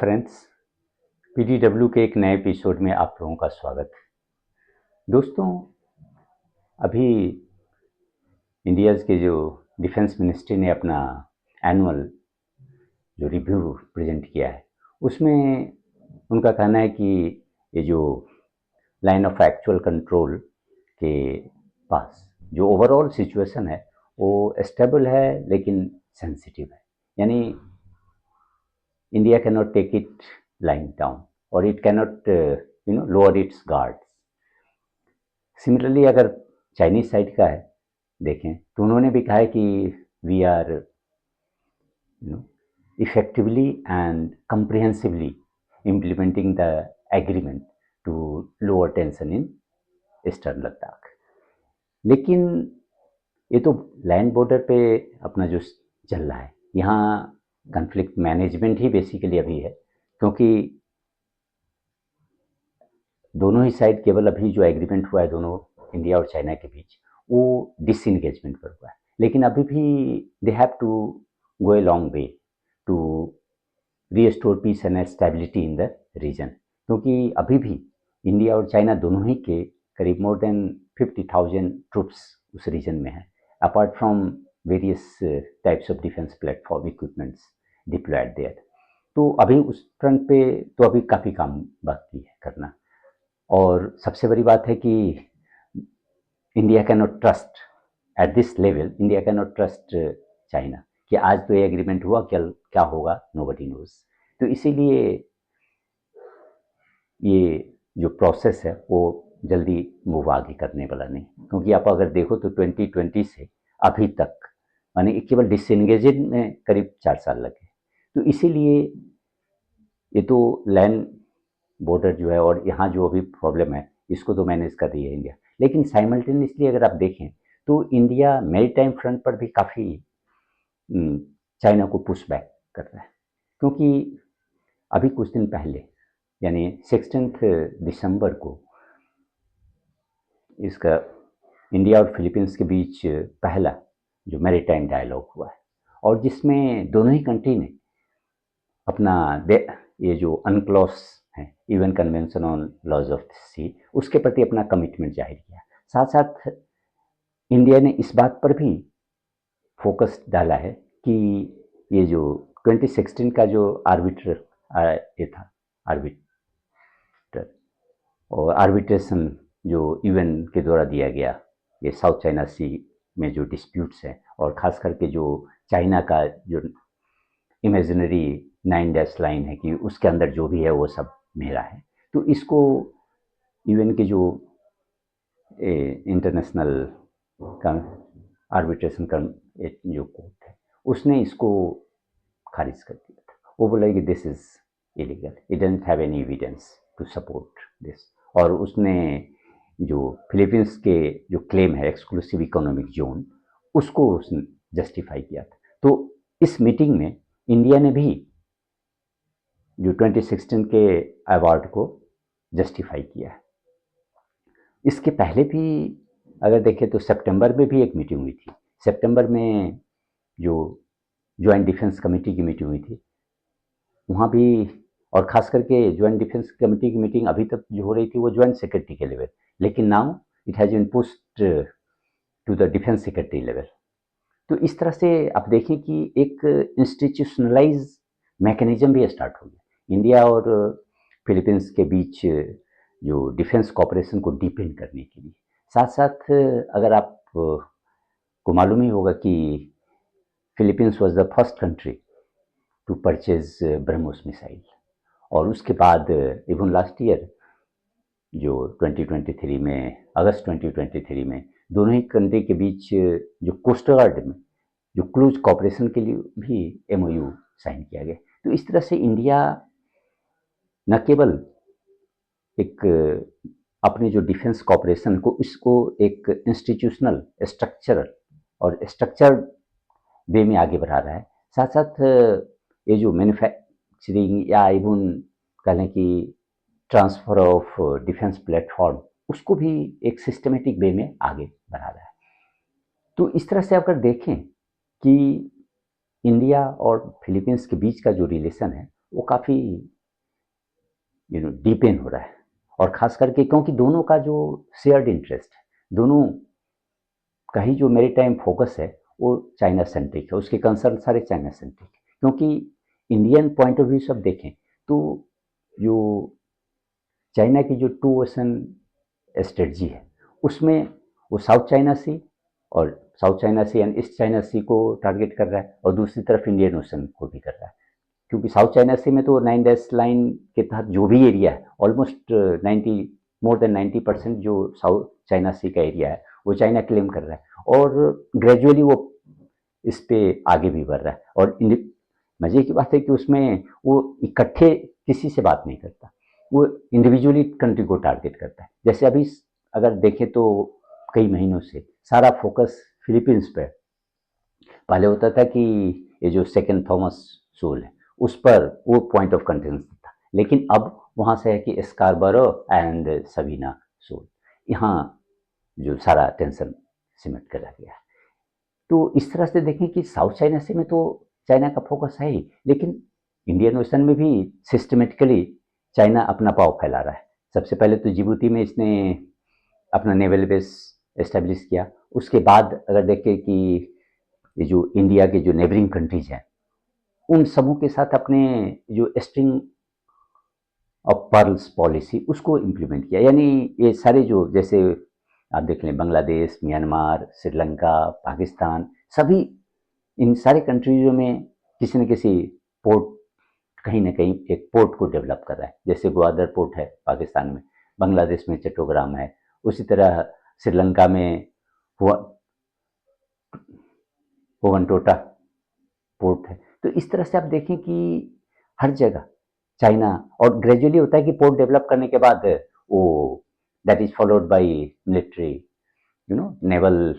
Friends, PDW के एक नए एपिसोड में आप लोगों का स्वागत है। दोस्तों, अभी इंडिया के जो डिफेंस मिनिस्ट्री ने अपना एनुअल जो रिव्यू प्रेजेंट किया है, उसमें उनका कहना है कि ये जो लाइन ऑफ एक्चुअल कंट्रोल के पास जो ओवरऑल सिचुएशन है वो स्टेबल है लेकिन सेंसिटिव है। यानी India cannot take it lying down or it cannot lower its guards. Similarly अगर चाइनीज साइड का है देखें तो उन्होंने भी कहा है कि we are effectively and comprehensively implementing the agreement to lower tension in eastern Ladakh. लेकिन ये तो लैंड बॉर्डर पे अपना जो चल रहा है, यहाँ कन्फ्लिक्ट मैनेजमेंट ही बेसिकली अभी है, क्योंकि दोनों ही साइड केवल अभी जो एग्रीमेंट हुआ है दोनों इंडिया और चाइना के बीच वो डिसइंगेजमेंट पर हुआ है, लेकिन अभी भी they have to go a long way to restore peace and stability in the region, क्योंकि अभी भी इंडिया और चाइना दोनों ही के करीब मोर देन 50,000 ट्रूप्स उस रीजन में है, apart from various types of defence platform equipments deployed there. तो अभी उस फ्रंट पे तो अभी काफ़ी काम बाकी है करना। और सबसे बड़ी बात है कि India cannot trust at this level, India cannot trust China कि आज तो ये एग्रीमेंट हुआ, कल क्या होगा नोबडी नोज। तो इसीलिए ये जो प्रोसेस है वो जल्दी मूव आगे करने वाला नहीं, क्योंकि आप अगर देखो तो 2020 से अभी तक माने केवल डिसएंगेजिंग में करीब 4 साल लगे। तो इसीलिए ये तो लैंड बॉर्डर जो है और यहाँ जो अभी प्रॉब्लम है इसको तो मैनेज कर रही है इंडिया, लेकिन साइमल्टेनियसली अगर आप देखें तो इंडिया मैरीटाइम फ्रंट पर भी काफ़ी चाइना को पुश बैक कर रहा है, क्योंकि अभी कुछ दिन पहले यानी 16 दिसंबर को इसका इंडिया और फिलीपींस के बीच पहला जो मैरीटाइम डायलॉग हुआ है, और जिसमें दोनों ही कंट्री ने अपना ये जो अनक्लॉस है UN convention on laws of sea उसके प्रति अपना कमिटमेंट जाहिर किया। साथ साथ इंडिया ने इस बात पर भी फोकस डाला है कि ये जो 2016 का जो आर्बिटर ये था आर्बिटर और आर्बिट्रेशन जो यूएन के द्वारा दिया गया ये साउथ चाइना सी में जो डिस्प्यूट्स हैं, और ख़ास करके जो चाइना का जो इमेजिनरी 9 डैश लाइन है कि उसके अंदर जो भी है वो सब मेरा है। तो इसको यूएन के जो इंटरनेशनल आर्बिट्रेशन का जो कोर्ट है उसने इसको खारिज कर दिया था। वो बोला कि this is illegal, it doesn't have any evidence to support this. और उसने जो फिलीपींस के जो क्लेम है एक्सक्लूसिव इकोनॉमिक जोन उसको उसने जस्टिफाई किया था। तो इस मीटिंग में इंडिया ने भी जो 2016 के अवार्ड को जस्टिफाई किया है। इसके पहले भी अगर देखें तो सितंबर में भी एक मीटिंग हुई थी। सितंबर में जो ज्वाइंट डिफेंस कमेटी की मीटिंग हुई थी वहाँ भी, और ख़ास करके ज्वाइंट डिफेंस कमेटी की मीटिंग अभी तक जो हो रही थी वो ज्वाइंट सेक्रेटरी के लेवल, लेकिन now it has been pushed to the defence secretary level. तो इस तरह से आप देखें कि एक इंस्टीट्यूशनलाइज मैकेनिज्म भी स्टार्ट हो गया इंडिया और फिलीपींस के बीच जो डिफेंस कॉपरेशन को डीपेन करने के लिए। साथ साथ अगर आप को मालूम ही होगा कि Philippines was the first country to purchase BrahMos missile, और उसके बाद इवन लास्ट ईयर जो 2023 में अगस्त 2023 में दोनों ही कंट्री के बीच जो कोस्ट गार्ड में जो क्लोज कॉपरेशन के लिए भी एमओयू साइन किया गया। तो इस तरह से इंडिया न केवल एक अपने जो डिफेंस कॉपरेशन को इसको एक इंस्टीट्यूशनल स्ट्रक्चरल और स्ट्रक्चर्ड वे में आगे बढ़ा रहा है, साथ साथ ये जो मैन्युफैक्चरिंग या इवन कह लें कि ट्रांसफ़र ऑफ डिफेंस प्लेटफॉर्म उसको भी एक सिस्टमेटिक वे में आगे बढ़ा रहा है। तो इस तरह से अगर देखें कि इंडिया और फिलीपींस के बीच का जो रिलेशन है वो काफ़ी डीपेन हो रहा है। और ख़ास करके क्योंकि दोनों का जो शेयर्ड इंटरेस्ट है, दोनों का ही जो मैरीटाइम फोकस है वो चाइना सेंट्रिक है, उसके कंसर्न सारे चाइना सेंट्रिक है। क्योंकि इंडियन पॉइंट ऑफ व्यू से आप देखें तो जो चाइना की जो टू ओशन स्ट्रेटजी है उसमें वो साउथ चाइना सी और south China sea and east China sea को टारगेट कर रहा है, और दूसरी तरफ इंडियन ओशन को भी कर रहा है। क्योंकि साउथ चाइना सी में तो 9 डैश लाइन के तहत जो भी एरिया है ऑलमोस्ट 90 मोर देन 90% जो साउथ चाइना सी का एरिया है वो चाइना क्लेम कर रहा है, और ग्रेजुअली वो इस पे आगे भी बढ़ रहा है। और मजे की बात है कि उसमें वो इकट्ठे किसी से बात नहीं करता, वो इंडिविजुअली कंट्री को टारगेट करता है। जैसे अभी अगर देखें तो कई महीनों से सारा फोकस फिलीपींस पे, पहले होता था कि ये जो सेकेंड थॉमस सोल है उस पर वो पॉइंट ऑफ कंटेंस था, लेकिन अब वहां से है कि स्कारबरो एंड सवीना सोल, यहाँ जो सारा टेंशन सिमट कर रह गया है। तो इस तरह से देखें कि साउथ चाइना सी में तो चाइना का फोकस है ही, लेकिन इंडियन ओशन में भी सिस्टमेटिकली चाइना अपना पाव फैला रहा है। सबसे पहले तो जिबूती में इसने अपना नेवल बेस एस्टेब्लिश किया। उसके बाद अगर देखें कि ये जो इंडिया के जो नेबरिंग कंट्रीज हैं उन समूह के साथ अपने जो स्ट्रिंग ऑफ पर्ल्स पॉलिसी उसको इम्प्लीमेंट किया। यानी ये सारे जो जैसे आप देख लें बांग्लादेश, म्यांमार, श्रीलंका, पाकिस्तान, सभी इन सारे कंट्रीजों में किसी न किसी पोर्ट, कहीं ना कहीं एक पोर्ट को डेवलप कर रहा है। जैसे ग्वादर पोर्ट है पाकिस्तान में, बांग्लादेश में चट्टोग्राम है, उसी तरह श्रीलंका में हुवनटोटा पोर्ट है। तो इस तरह से आप देखें कि हर जगह चाइना, और ग्रेजुअली होता है कि पोर्ट डेवलप करने के बाद वो that is followed by military naval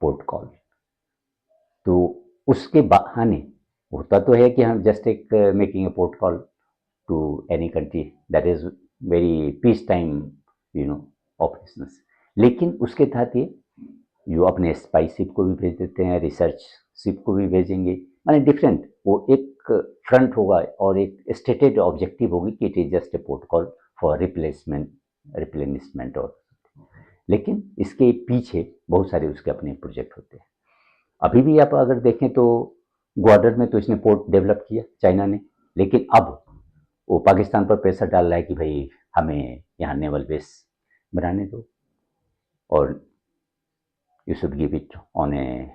port call. तो उसके बहाने होता तो है कि हम जस्ट एक making a port call to any country, that is very peace time operations, लेकिन उसके तहत ये जो अपने स्पाई शिप को भी भेज देते हैं, रिसर्च शिप को भी भेजेंगे, माने डिफरेंट वो एक फ्रंट होगा और एक स्टेटेड ऑब्जेक्टिव होगी कि it is just a port call for replacement replenishment. और लेकिन इसके पीछे बहुत सारे उसके अपने प्रोजेक्ट होते हैं। अभी भी आप अगर देखें तो ग्वादर में तो इसने पोर्ट डेवलप किया चाइना ने, लेकिन अब वो पाकिस्तान पर प्रेशर डाल रहा है कि भाई हमें यहाँ नेवल बेस बनाने दो और you should give it on a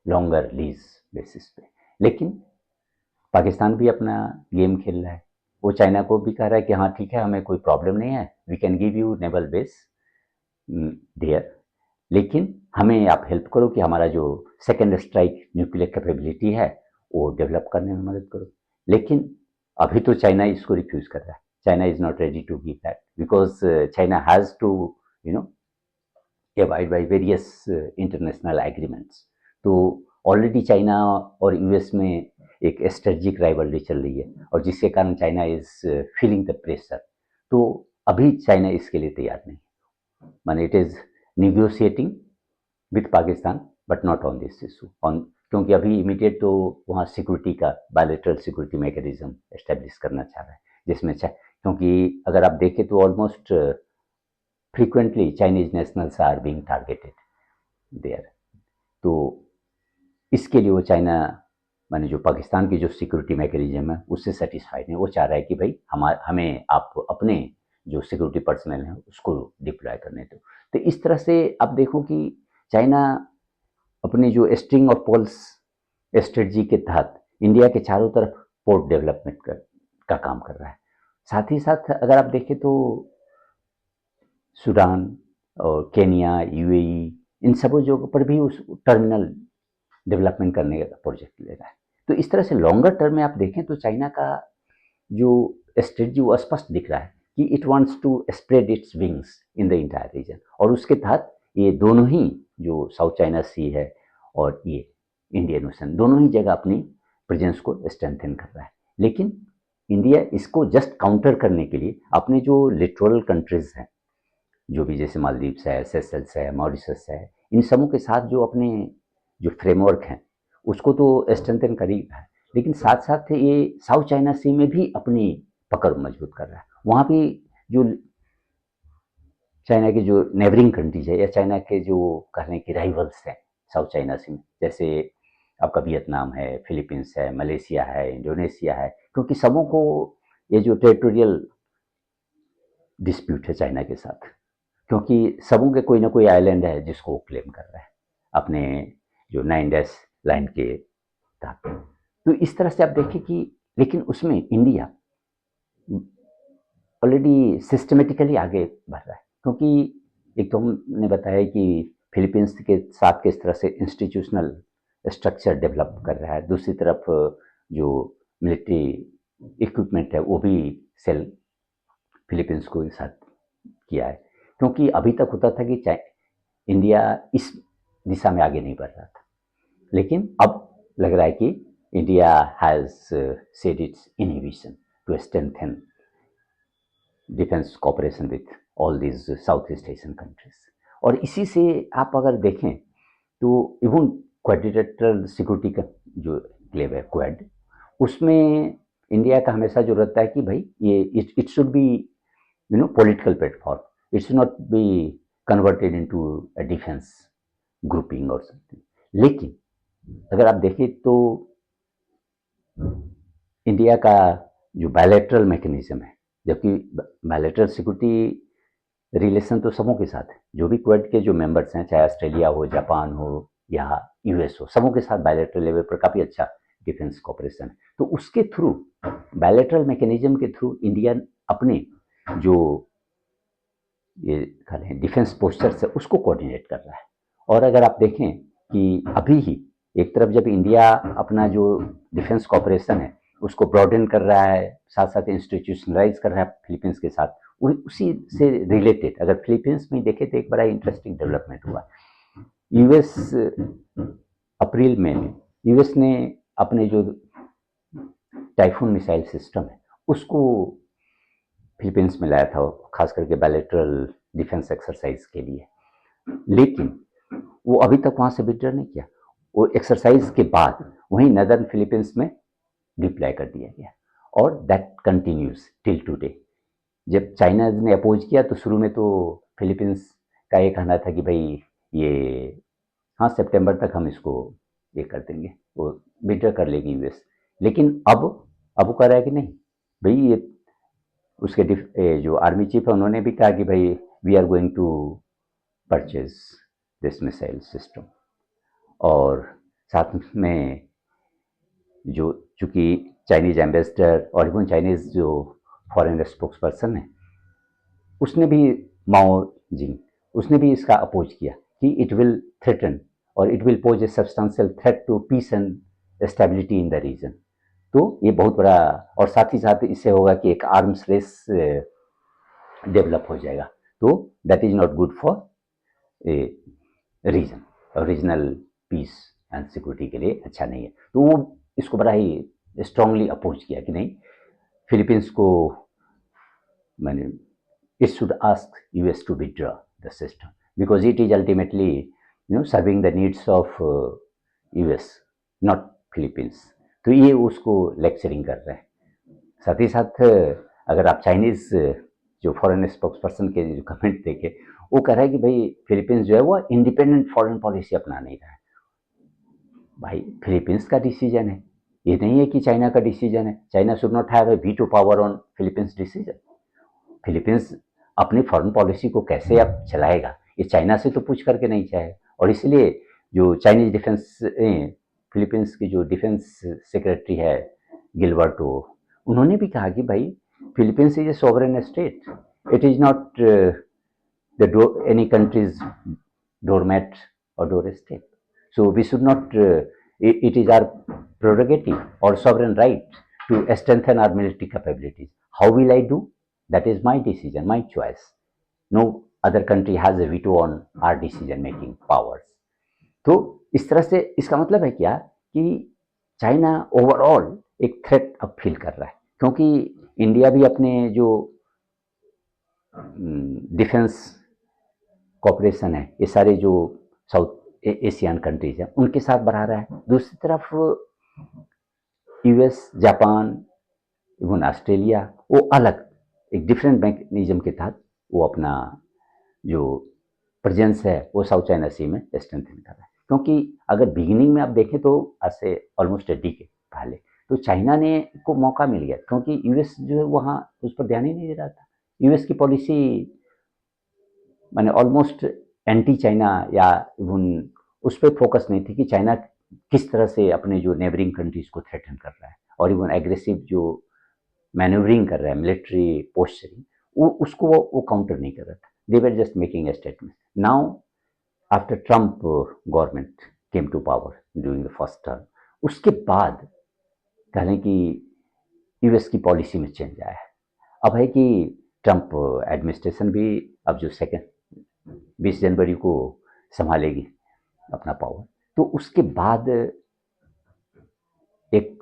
longer lease basis पे। लेकिन पाकिस्तान भी अपना गेम खेल रहा है, वो चाइना को भी कह रहा है कि हाँ ठीक है हमें कोई प्रॉब्लम नहीं है, we can give you naval base there, लेकिन हमें आप हेल्प करो कि हमारा जो सेकेंड स्ट्राइक न्यूक्लियर कैपेबिलिटी है वो डेवलप करने में मदद करो। लेकिन अभी तो चाइना इसको रिफ्यूज कर रहा है। China is not ready to give that because China has to you know abide by various international agreements। तो ऑलरेडी चाइना और यूएस में एक स्ट्रेटजिक राइवलरी चल रही है, और जिसके कारण China is feeling the pressure. तो अभी चाइना इसके लिए तैयार नहीं, माने it is negotiating with Pakistan but not on this issue on, क्योंकि अभी इमीडिएट तो वहाँ सिक्योरिटी का बायलैटरल सिक्योरिटी मैकेनिज्म एस्टेब्लिश करना चाह रहा है, जिसमें क्योंकि अगर आप देखें तो almost frequently Chinese nationals are being targeted there। तो इसके लिए वो चाइना माने जो पाकिस्तान की जो सिक्योरिटी मैकेनिज्म है उससे सेटिस्फाइड नहीं, वो चाह रहा है कि भाई हमें आप अपने जो सिक्योरिटी पर्सनल हैं उसको डिप्लॉय करने दो। तो इस तरह से आप देखो कि चाइना अपनी जो स्ट्रिंग ऑफ पोल्स स्ट्रेटजी के तहत इंडिया के चारों तरफ पोर्ट डेवलपमेंट का काम कर रहा है। साथ ही साथ अगर आप देखें तो सूडान और केनिया, यूएई, इन सब जगहों पर भी उस टर्मिनल डेवलपमेंट करने का प्रोजेक्ट ले रहा है। तो इस तरह से लॉन्गर टर्म में आप देखें तो चाइना का जो स्ट्रेटजी वो स्पष्ट दिख रहा है कि it wants to spread its wings in the entire region, और उसके तहत ये दोनों ही जो साउथ चाइना सी है और ये इंडियन ओशन दोनों ही जगह अपनी प्रेजेंस को स्ट्रेंथन कर रहा है। लेकिन इंडिया इसको जस्ट काउंटर करने के लिए अपने जो लिटोरल कंट्रीज हैं, जो भी जैसे मालदीव्स है, सेशल्स है, मॉरिशस है, इन समूह के साथ जो अपने जो फ्रेमवर्क हैं उसको तो स्ट्रेंथन कर ही रहा है, लेकिन साथ साथ ये साउथ चाइना सी में भी अपनी पकड़ मजबूत कर रहा है। वहाँ भी जो चाइना की जो नेबरिंग कंट्रीज है या चाइना के जो कहने की राइवल्स हैं साउथ चाइना सी में, जैसे आपका वियतनाम है, फिलीपींस है, मलेशिया है, इंडोनेशिया है, क्योंकि सबों को ये जो टेरिटोरियल डिस्प्यूट है चाइना के साथ, क्योंकि सबों के कोई ना कोई आइलैंड है जिसको वो क्लेम कर रहा है अपने जो 9 डैश लाइन के तहत। तो इस तरह से आप देखें कि लेकिन उसमें इंडिया ऑलरेडी सिस्टमेटिकली आगे बढ़ रहा है, क्योंकि एक तो हमने बताया कि फिलीपींस के साथ किस तरह से इंस्टीट्यूशनल स्ट्रक्चर डेवलप कर रहा है, दूसरी तरफ जो मिलिट्री इक्विपमेंट है वो भी सेल फिलीपींस को साथ किया है, क्योंकि अभी तक होता था कि इंडिया इस दिशा में आगे नहीं बढ़ रहा था, लेकिन अब लग रहा है कि India has said its inhibition to strengthen defence cooperation with all these South East Asian countries. और इसी से आप अगर देखें तो इवन क्वाड्रिलेटरल सिक्योरिटी का जो क्लेब है क्वाड, उसमें इंडिया का हमेशा जो रहता है कि भाई ये it should be political platform. It should not be converted into a defense grouping or something. लेकिन अगर आप देखें तो इंडिया का जो बायलैटरल मैकेनिज्म है, जबकि बायलैटरल सिक्योरिटी रिलेशन तो सबों के साथ है, जो भी क्वाड के जो मेंबर्स हैं, चाहे ऑस्ट्रेलिया हो, जापान हो या यूएस हो, सबों के साथ बायलैटरल लेवल पर काफ़ी अच्छा डिफेंस कॉपरेशन है। तो उसके थ्रू बायलैटरल मैकेनिज्म के थ्रू इंडिया अपने जो ये कहें डिफेंस पोस्चर से उसको कोऑर्डिनेट कर रहा है। और अगर आप देखें कि अभी ही एक तरफ जब इंडिया अपना जो डिफेंस कॉपरेशन है उसको ब्रॉडन कर रहा है, साथ साथ इंस्टीट्यूशनलाइज कर रहा है फिलीपींस के साथ, उसी से रिलेटेड अगर फिलीपींस में देखें तो एक बड़ा इंटरेस्टिंग डेवलपमेंट हुआ। यूएस अप्रैल में यूएस ने अपने जो टाइफून मिसाइल सिस्टम है उसको फिलीपींस में लाया था, खास करके बायलैटरल डिफेंस एक्सरसाइज के लिए, लेकिन वो अभी तक वहां से विड्रॉ नहीं किया। वो एक्सरसाइज के बाद वहीं नदर्न फिलीपींस में डिप्लॉय कर दिया गया और दैट कंटिन्यूज टिल टुडे। जब चाइना ने अपोज किया तो शुरू में तो फिलीपींस का ये कहना था कि भाई ये हाँ सितंबर तक हम इसको ये कर देंगे, वो विड्रॉ कर लेगी यूएस, लेकिन अब वो कह रहा है कि नहीं भाई ये उसके जो आर्मी चीफ है उन्होंने भी कहा कि भाई we are going to purchase this missile system. और साथ में जो चूंकि चाइनीज एम्बेसडर और इवन चाइनीज जो फॉरेन स्पोक्स पर्सन है उसने भी माओ जिंग उसने भी इसका अपोज किया कि इट विल थ्रेटन और it will pose a substantial threat to peace and stability in the region. तो ये बहुत बड़ा, और साथ ही साथ इससे होगा कि एक आर्म्स रेस डेवलप हो जाएगा, तो that is not good for a region और रीजनल पीस एंड सिक्योरिटी के लिए अच्छा नहीं है। तो वो इसको बड़ा ही स्ट्रांगली अपोज किया कि नहीं, फिलीपींस को मैंने it should ask US to withdraw the system because it is ultimately serving the needs of US, not Philippines। तो ये उसको लेक्चरिंग कर रहे हैं। साथ ही साथ अगर आप चाइनीज जो फॉरेन स्पोक्स पर्सन के जो कमेंट देखे, वो कह रहा है कि भाई फिलीपींस जो है वो इंडिपेंडेंट फॉरेन पॉलिसी अपना नहीं रहा है। भाई फिलीपींस का डिसीजन है, ये नहीं है कि चाइना का डिसीजन है। China should not have a veto power on Philippines decision. Philippines अपनी फॉरेन पॉलिसी को कैसे अब चलाएगा ये चाइना से तो पूछ करके नहीं चाहेगा। और इसलिए जो चाइनीज डिफेंस फिलीपींस की जो डिफेंस सेक्रेटरी है गिलबर्टो, उन्होंने भी कहा कि भाई Philippines is a sovereign state, it is not any country's doormat और door state, so we should not it is our prerogative or sovereign right to strengthen our military capabilities. How will I do? That is my decision, my choice. No other country has a veto on our decision making powers. तो इस तरह से इसका मतलब है क्या कि China overall एक थ्रेट अब फील कर रहा है, क्योंकि इंडिया भी अपने जो डिफेंस कॉपरेशन है ये सारे जो साउथ एशियन कंट्रीज हैं उनके साथ बढ़ा रहा है। दूसरी तरफ यूएस, जापान, इवन ऑस्ट्रेलिया, वो अलग एक डिफरेंट मैकेनिज्म के तहत वो अपना जो प्रेजेंस है वो साउथ चाइना सी में स्ट्रेंथन कर रहा है। क्योंकि अगर बिगिनिंग में आप देखें तो आज से ऑलमोस्ट ए डिकेड पहले तो चाइना ने को मौका मिल गया, क्योंकि यूएस जो है वहाँ उस पर ध्यान ही नहीं दे रहा था। यूएस की पॉलिसी माने ऑलमोस्ट एंटी चाइना या इवन उस पर फोकस नहीं थी कि चाइना किस तरह से अपने जो नेबरिंग कंट्रीज को थ्रेटन कर रहा है और इवन एग्रेसिव जो मैन्यूवरिंग कर रहा है, मिलिट्री पोस्चरिंग, वो उसको वो काउंटर नहीं कर रहा था। They were just making a statement. Now after Trump government came to power during the first term, उसके बाद कह लें कि यूएस की पॉलिसी में चेंज आया है। अब है कि ट्रम्प एडमिनिस्ट्रेशन भी अब जो सेकेंड 20 जनवरी को संभालेगी अपना पावर, तो उसके बाद एक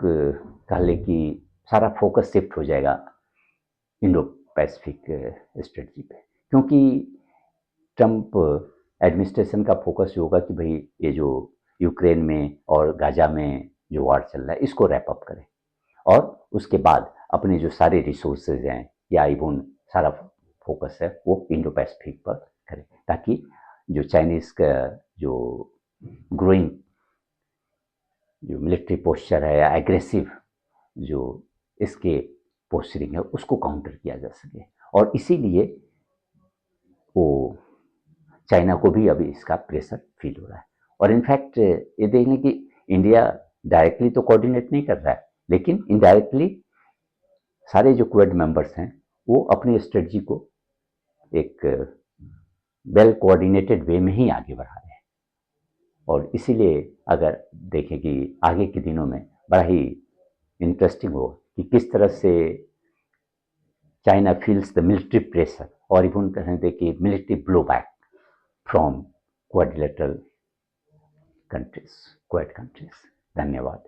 कह लें कि सारा फोकस शिफ्ट हो जाएगा इंडो पैसिफिक स्ट्रेटजी पे, क्योंकि ट्रम्प एडमिनिस्ट्रेशन का फोकस होगा कि भाई ये जो यूक्रेन में और गाजा में जो वार चल रहा है इसको रैप अप करें और उसके बाद अपने जो सारे रिसोर्सेज हैं या इवन सारा फोकस है वो इंडो पैसिफिक पर करें, ताकि जो चाइनीज का जो ग्रोइंग जो मिलिट्री पोस्चर है या एग्रेसिव जो इसके पोस्चरिंग है उसको काउंटर किया जा सके। और इसीलिए वो चाइना को भी अभी इसका प्रेशर फील हो रहा है। और इनफैक्ट ये देख लें कि इंडिया डायरेक्टली तो कोऑर्डिनेट नहीं कर रहा है, लेकिन इनडायरेक्टली सारे जो क्वाड मेंबर्स हैं वो अपनी स्ट्रेटजी को एक वेल कोऑर्डिनेटेड वे में ही आगे बढ़ा रहे हैं। और इसीलिए अगर देखें कि आगे के दिनों में बड़ा ही इंटरेस्टिंग हो कि किस तरह से China feels the military pressure और इवन कहें कि military blow back from quadrilateral countries, quad countries. धन्यवाद।